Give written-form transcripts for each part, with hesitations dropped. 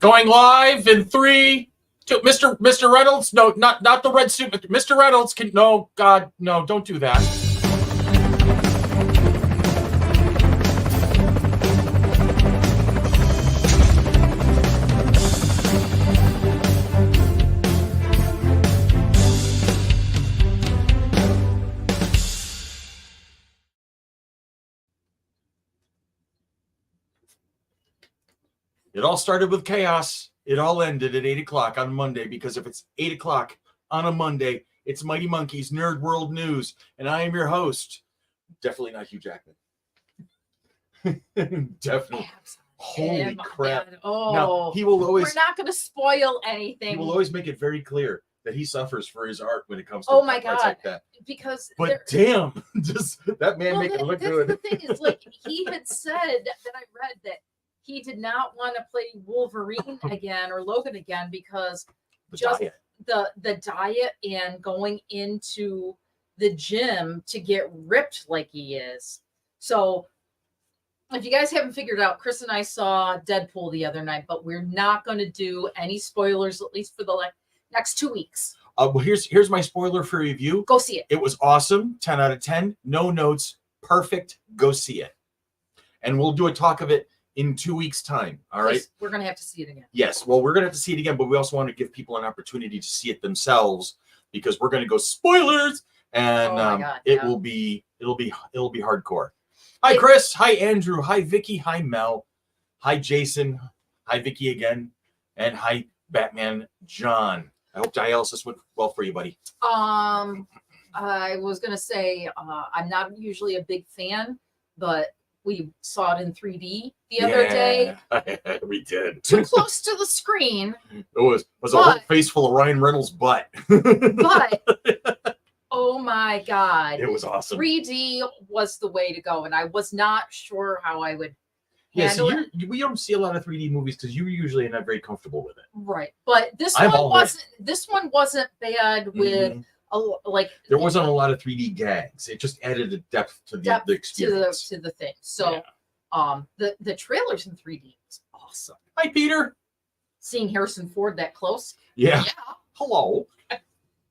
Going live in 3, 2. Mr. Reynolds, no, not the red suit. Mr. Reynolds can no, God, no, don't do that. It all started with chaos. It all ended at 8 o'clock on Monday, because if it's 8 o'clock on a Monday, it's Mighty Monkeys Nerd World News. And I am your host. Definitely not Hugh Jackman. Definitely. Holy crap. Oh, now, he will always. We're not going to spoil anything. He will always make it very clear that he suffers for his art when it comes to my God. like that. Because but damn, just that man make it look good. The thing is, like, he had said that I read that he did not want to play Wolverine again or Logan again because the diet and going into the gym to get ripped like he is. So if you guys haven't figured out, Chris and I saw Deadpool the other night, but we're not going to do any spoilers, at least for the next 2 weeks. Well, here's my spoiler for review. Go see it. It was awesome. 10 out of 10. No notes. Perfect. Go see it. And we'll do a talk of it in 2 weeks' time. All right. We're going to have to see it again. Yes. Well, we're going to have to see it again, but we also want to give people an opportunity to see it themselves, because we're going to go spoilers, and it'll be hardcore. Hi, Chris. Hi, Andrew. Hi, Vicky. Hi, Mel. Hi, Jason. Hi, Vicky again. And hi, Batman John. I hope dialysis went well for you, buddy. I was going to say, I'm not usually a big fan, but we saw it in 3D the other day. We did. Too close to the screen. It was a whole face full of Ryan Reynolds' butt. But oh my God. It was awesome. 3D was the way to go, and I was not sure how I would handle it. We don't see a lot of 3D movies because you're usually not very comfortable with it. Right. But this one wasn't bad with there wasn't a lot of 3D gags. It just added a depth to the experience. To the thing. So the trailers in 3D was awesome. Hi, Peter. Seeing Harrison Ford that close. Yeah. Hello.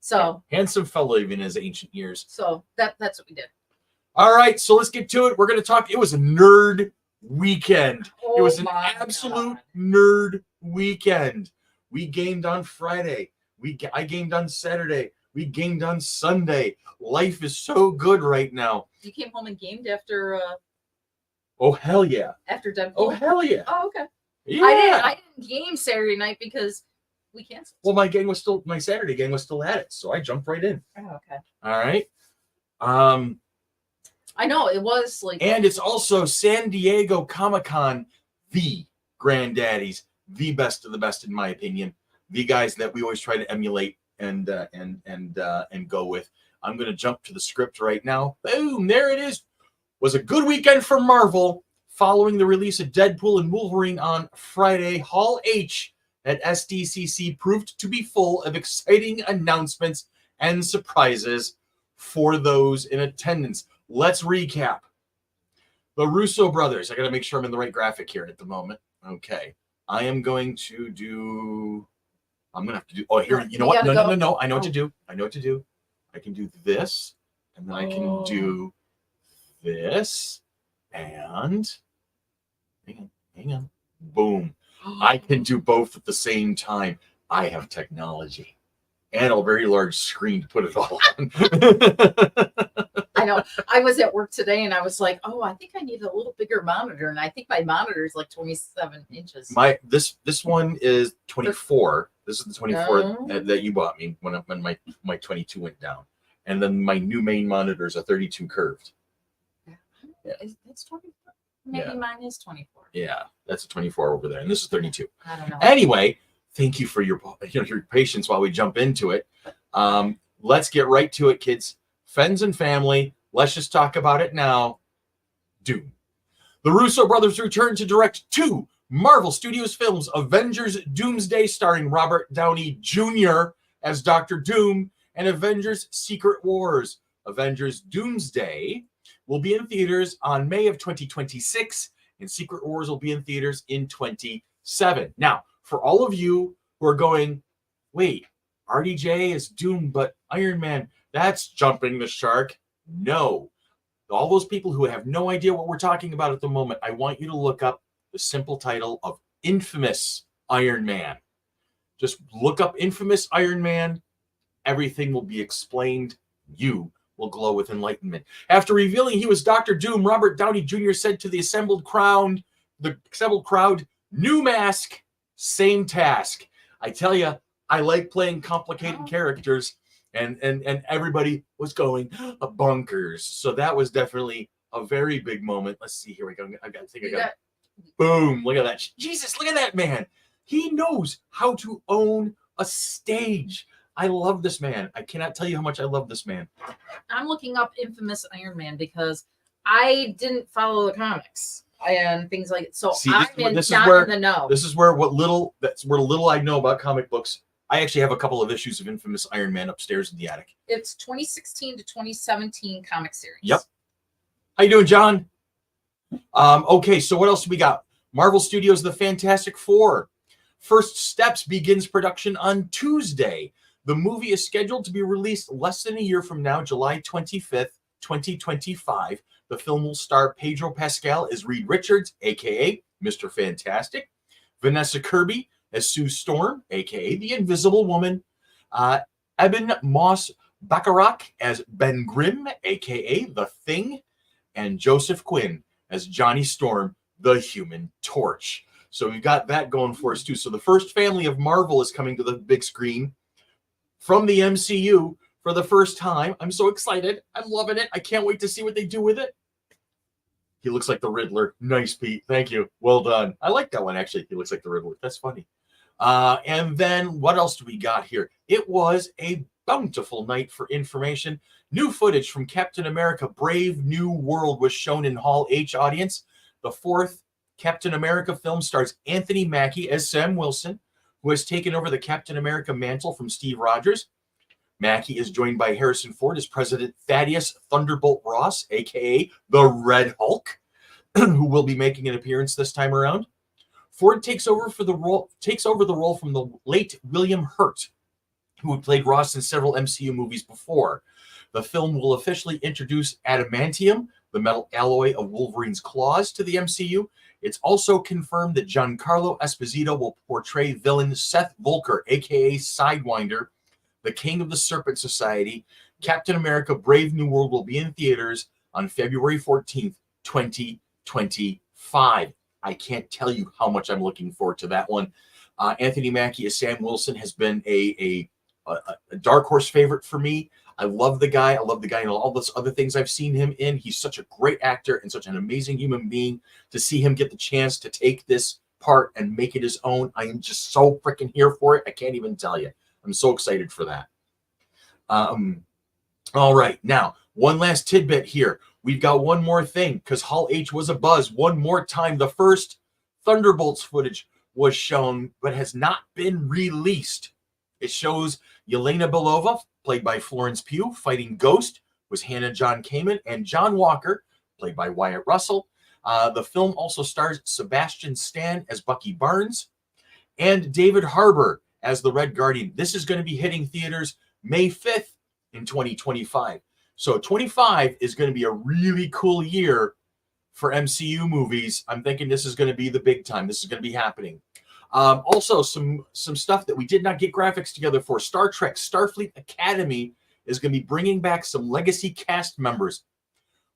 So handsome fellow even in his ancient years. So that's what we did. All right, so let's get to it. We're gonna talk. It was a nerd weekend. It was an absolute nerd weekend. We gamed on Friday. I gamed on Saturday. We gamed on Sunday. Life is so good right now. You came home and gamed after oh hell yeah. After Deadpool. Oh hell yeah. Oh, okay. Yeah. I didn't game Saturday night because we canceled. Well, my Saturday gang was still at it, so I jumped right in. Oh, okay. All right. I know it was like, and it's also San Diego Comic-Con, the granddaddies, the best of the best in my opinion, the guys that we always try to emulate and go with. I'm going to jump to the script right now. Boom, there it is. Was a good weekend for Marvel following the release of Deadpool and Wolverine on Friday. Hall H at SDCC proved to be full of exciting announcements and surprises for those in attendance. Let's recap. The Russo brothers. I got to make sure I'm in the right graphic here at the moment. Okay. I'm going to have to do. Oh, here. You know what? No. I know what to do. I can do this, and then I can do this, and hang on. Boom. I can do both at the same time. I have technology and a very large screen to put it all on. I know. I was at work today and I was like, oh, I think I need a little bigger monitor. And I think my monitor is like 27 inches. This one is 24. This is the 24 that you bought me when my 22 went down. And then my new main monitor is a 32 curved. Yeah. It's 24. Maybe mine is 24. Yeah, that's a 24 over there. And this is 32. I don't know. Anyway, thank you for your patience while we jump into it. Let's get right to it, kids. Friends and family, let's just talk about it now. Doom. The Russo brothers return to direct 2 Marvel Studios films, Avengers Doomsday starring Robert Downey Jr. as Dr. Doom, and Avengers Secret Wars. Avengers Doomsday will be in theaters on May of 2026, and Secret Wars will be in theaters in 2027. Now, for all of you who are going, wait, RDJ is Doom, but Iron Man, that's jumping the shark. No. All those people who have no idea what we're talking about at the moment, I want you to look up the simple title of Infamous Iron Man. Just look up Infamous Iron Man. Everything will be explained. You will glow with enlightenment. After revealing he was Dr. Doom, Robert Downey Jr. said to the assembled crowd, new mask, same task. I tell you, I like playing complicated characters, and everybody was going bonkers. So that was definitely a very big moment. Let's see, here we go. I got boom, look at that. Jesus, look at that man. He knows how to own a stage. I love this man. I cannot tell you how much I love this man. I'm looking up Infamous Iron Man because I didn't follow the comics and things like it. So I'm in the know. This is where little I know about comic books. I actually have a couple of issues of Infamous Iron Man upstairs in the attic. It's 2016 to 2017 comic series. Yep. How you doing, John? Okay, so what else do we got? Marvel Studios' The Fantastic Four. First Steps begins production on Tuesday. The movie is scheduled to be released less than a year from now, July 25th, 2025. The film will star Pedro Pascal as Reed Richards, a.k.a. Mr. Fantastic, Vanessa Kirby as Sue Storm, a.k.a. the Invisible Woman, Eben Moss-Bacharach as Ben Grimm, a.k.a. the Thing, and Joseph Quinn as Johnny Storm, the Human Torch. So we've got that going for us too. So the first family of Marvel is coming to the big screen from the MCU for the first time. I'm so excited. I'm loving it. I can't wait to see what they do with it. He looks like the Riddler. Nice, Pete. Thank you. Well done. I like that one, actually. He looks like the Riddler. That's funny. And then what else do we got here? It was a bountiful night for information. New footage from Captain America Brave New World was shown in Hall H audience. The fourth Captain America film stars Anthony Mackie as Sam Wilson, who has taken over the Captain America mantle from Steve Rogers. Mackie is joined by Harrison Ford as President Thaddeus Thunderbolt Ross, a.k.a. the Red Hulk, who will be making an appearance this time around. Ford takes over the role from the late William Hurt, who had played Ross in several MCU movies before. The film will officially introduce adamantium, the metal alloy of Wolverine's claws, to the MCU. It's also confirmed that Giancarlo Esposito will portray villain Seth Volker, a.k.a. Sidewinder, the King of the Serpent Society. Captain America Brave New World will be in theaters on February 14th, 2025. I can't tell you how much I'm looking forward to that one. Anthony Mackie as Sam Wilson has been a dark horse favorite for me. I love the guy. I love the guy in all those other things I've seen him in. He's such a great actor and such an amazing human being. To see him get the chance to take this part and make it his own, I am just so freaking here for it. I can't even tell you. I'm so excited for that. All right. Now, one last tidbit here. We've got one more thing because Hall H was a buzz. One more time, the first Thunderbolts footage was shown but has not been released. It shows Yelena Belova, played by Florence Pugh, fighting Ghost, was Hannah John Kamen, and John Walker, played by Wyatt Russell. The film also stars Sebastian Stan as Bucky Barnes and David Harbour as the Red Guardian. This is going to be hitting theaters May 5th in 2025. So 25 is going to be a really cool year for MCU movies. I'm thinking this is going to be the big time. This is going to be happening. Also, some stuff that we did not get graphics together for. Star Trek Starfleet Academy is going to be bringing back some legacy cast members.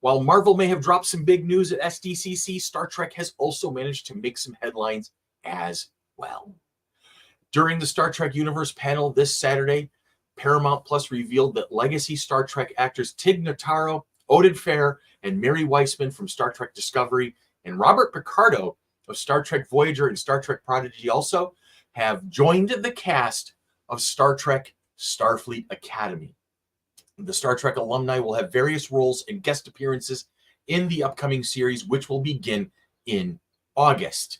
While Marvel may have dropped some big news at SDCC, Star Trek has also managed to make some headlines as well. During the Star Trek Universe panel this Saturday, Paramount Plus revealed that legacy Star Trek actors Tig Notaro, Oded Fehr, and Mary Weissman from Star Trek Discovery, and Robert Picardo of Star Trek Voyager and Star Trek Prodigy also have joined the cast of Star Trek Starfleet Academy. The Star Trek alumni will have various roles and guest appearances in the upcoming series, which will begin in August.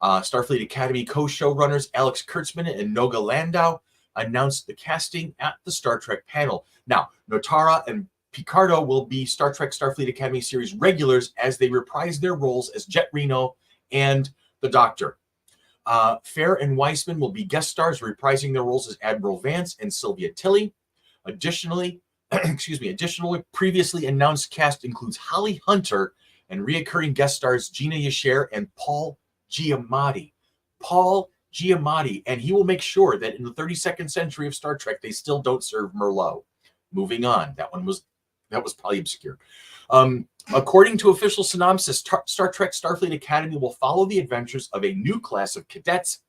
Starfleet Academy co-showrunners Alex Kurtzman and Noga Landau announced the casting at the Star Trek panel. Now, Notara and Picardo will be Star Trek Starfleet Academy series regulars as they reprise their roles as Jet Reno and the Doctor. Fair and Weissman will be guest stars, reprising their roles as Admiral Vance and Sylvia Tilly. Additionally, previously announced cast includes Holly Hunter and reoccurring guest stars Gina Yasher and Paul Giamatti. And he will make sure that in the 32nd century of Star Trek, they still don't serve Merlot. Moving on. That was probably obscure. According to official synopsis, Star Trek Starfleet Academy will follow the adventures of a new class of cadets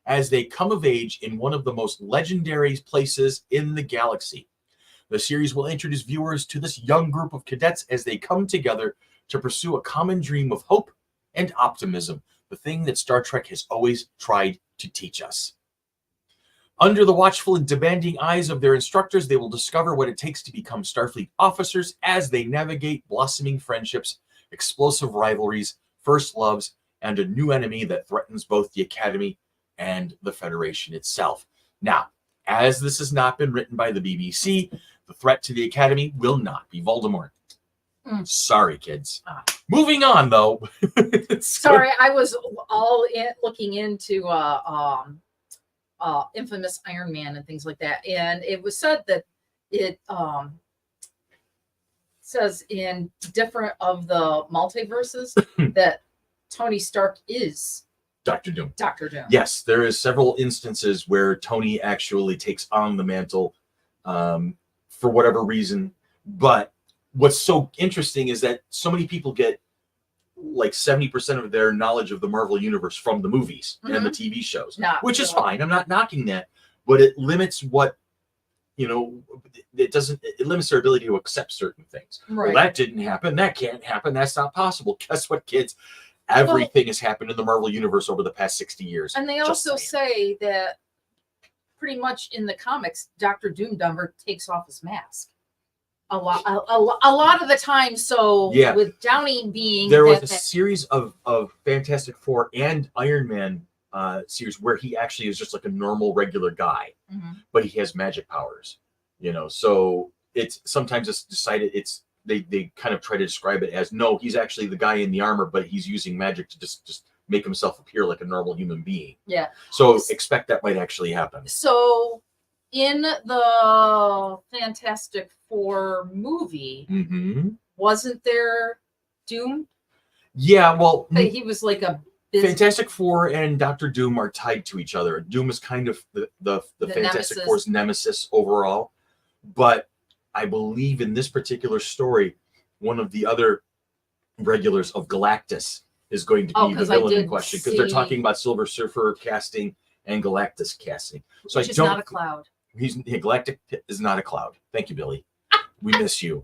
as they come of age in one of the most legendary places in the galaxy. The series will introduce viewers to this young group of cadets as they come together to pursue a common dream of hope and optimism, the thing that Star Trek has always tried to teach us. Under the watchful and demanding eyes of their instructors, they will discover what it takes to become Starfleet officers as they navigate blossoming friendships, explosive rivalries, first loves, and a new enemy that threatens both the Academy and the Federation itself. Now, as this has not been written by the BBC, the threat to the Academy will not be Voldemort. Sorry, kids. Moving on, though. Sorry, I was looking into infamous Iron Man and things like that, and it was said that it says in different of the multiverses that Tony Stark is Dr. Doom. Dr. Doom. Yes, there is several instances where Tony actually takes on the mantle for whatever reason. But what's so interesting is that so many people get like 70% of their knowledge of the Marvel universe from the movies and the TV shows, which is fine. I'm not knocking that, but it limits what, it limits their ability to accept certain things. Right. Well, that didn't happen. That can't happen. That's not possible. Guess what, kids? Everything has happened in the Marvel universe over the past 60 years. And they also say that pretty much in the comics, Dr. Doom never takes off his mask. A lot of the time. So yeah. With Downey being there was a series of Fantastic Four and Iron Man series where he actually is just like a normal regular guy, but he has magic powers, so it's sometimes it's decided they kind of try to describe it as, no, he's actually the guy in the armor, but he's using magic to just make himself appear like a normal human being. Yeah. So expect that might actually happen. So in the Fantastic Four movie, wasn't there Doom? Yeah, well, he was like a Fantastic Four and Dr. Doom are tied to each other. Doom is kind of the Fantastic Four's nemesis overall, but I believe in this particular story, one of the other regulars of Galactus is going to be the villain in question, because they're talking about Silver Surfer casting and Galactus casting. So Which is not a cloud. Galactic is not a cloud. Thank you, Billy. We miss you.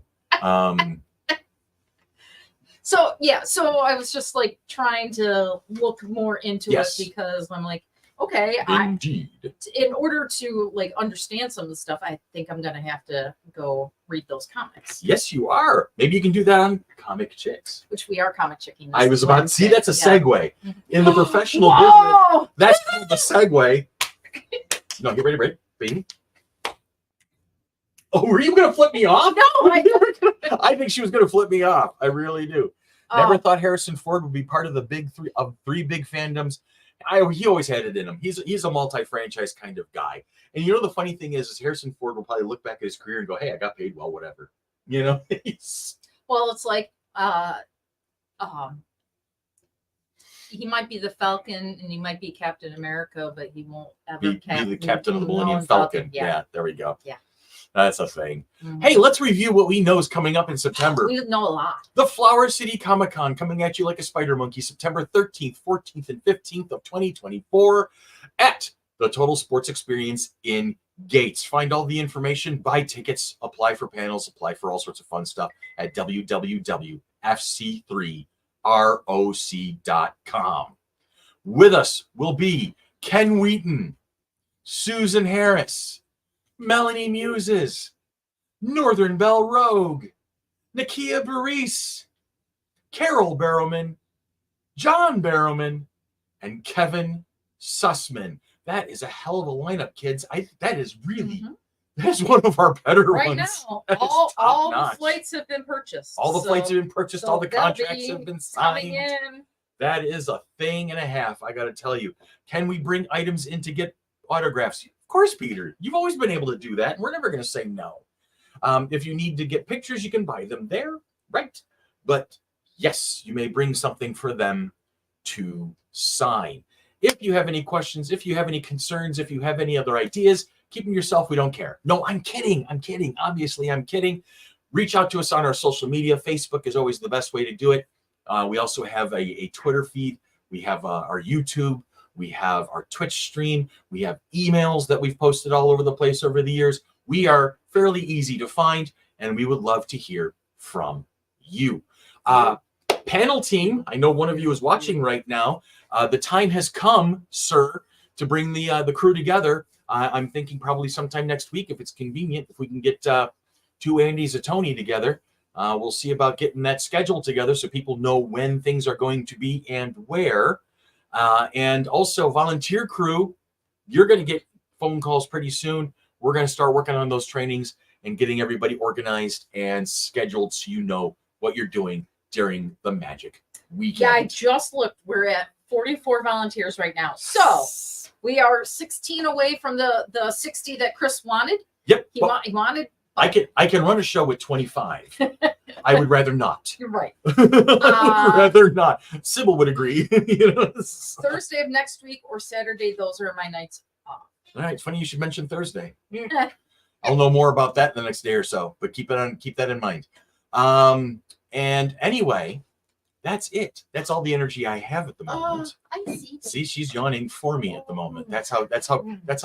So I was just like trying to look more into it, because I'm like, okay, indeed. In order to like understand some of the stuff, I think I'm gonna have to go read those comics. Yes, you are. Maybe you can do that on Comic Chicks, which we are comic chicking. I was about to see. That's a segue in the professional business. That's called the segue. No, get ready, baby. Oh, were you gonna flip me off? No, I think she was gonna flip me off. I really do. Never thought Harrison Ford would be part of the big three big fandoms. He always had it in him. He's a multi-franchise kind of guy. And the funny thing is Harrison Ford will probably look back at his career and go, hey, I got paid well, whatever. Well, it's like he might be the Falcon and he might be Captain America, but he won't ever be the captain of the Millennium Falcon. Yeah, there we go. Yeah. That's a thing. Hey, let's review what we know is coming up in September. We know a lot. The Flower City Comic-Con coming at you like a spider monkey, September 13th, 14th, and 15th of 2024 at the Total Sports Experience in Gates. Find all the information, buy tickets, apply for panels, apply for all sorts of fun stuff at www.fc3roc.com. With us will be Ken Wheaton, Susan Harris, Melanie Muses, Northern Bell Rogue, Nakia Baris, Carol Barrowman, John Barrowman, and Kevin Sussman. That is a hell of a lineup, kids. That is really that's one of our better right ones. Now, all the flights have been purchased. All the flights have been purchased. All the contracts have been signed. Coming in That is a thing and a half, I got to tell you. Can we bring items in to get autographs? Of course, Peter. You've always been able to do that, and we're never going to say no. If you need to get pictures, you can buy them there, right? But yes, you may bring something for them to sign. If you have any questions, if you have any concerns, if you have any other ideas, keep them yourself. We don't care. No, I'm kidding. I'm kidding. Obviously, I'm kidding. Reach out to us on our social media. Facebook is always the best way to do it. We also have a Twitter feed. We have our YouTube. We have our Twitch stream. We have emails that we've posted all over the place over the years. We are fairly easy to find, and we would love to hear from you. Panel team, I know one of you is watching right now. The time has come, sir, to bring the crew together. I'm thinking probably sometime next week, if it's convenient, if we can get 2 Andys, a Tony together. We'll see about getting that scheduled together so people know when things are going to be and where. And also, volunteer crew, you're going to get phone calls pretty soon. We're going to start working on those trainings and getting everybody organized and scheduled so you know what you're doing during the Magic Weekend. Yeah, I just looked. We're at 44 volunteers right now. So we are 16 away from the 60 that Chris wanted. Yep. He wanted. I can run a show with 25. I would rather not. You're right. I would rather not. Sybil would agree. You know? Thursday of next week or Saturday, those are my nights off. All right. It's funny you should mention Thursday. I'll know more about that the next day or so, but keep that in mind. And anyway, that's it. That's all the energy I have at the moment. I see. See, she's yawning for me at the moment. That's how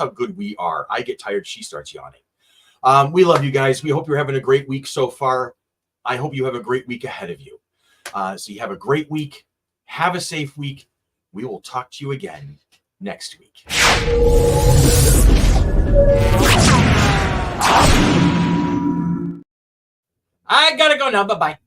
good we are. I get tired, she starts yawning. We love you guys. We hope you're having a great week so far. I hope you have a great week ahead of you. So you have a great week. Have a safe week. We will talk to you again next week. I gotta go now. Bye-bye.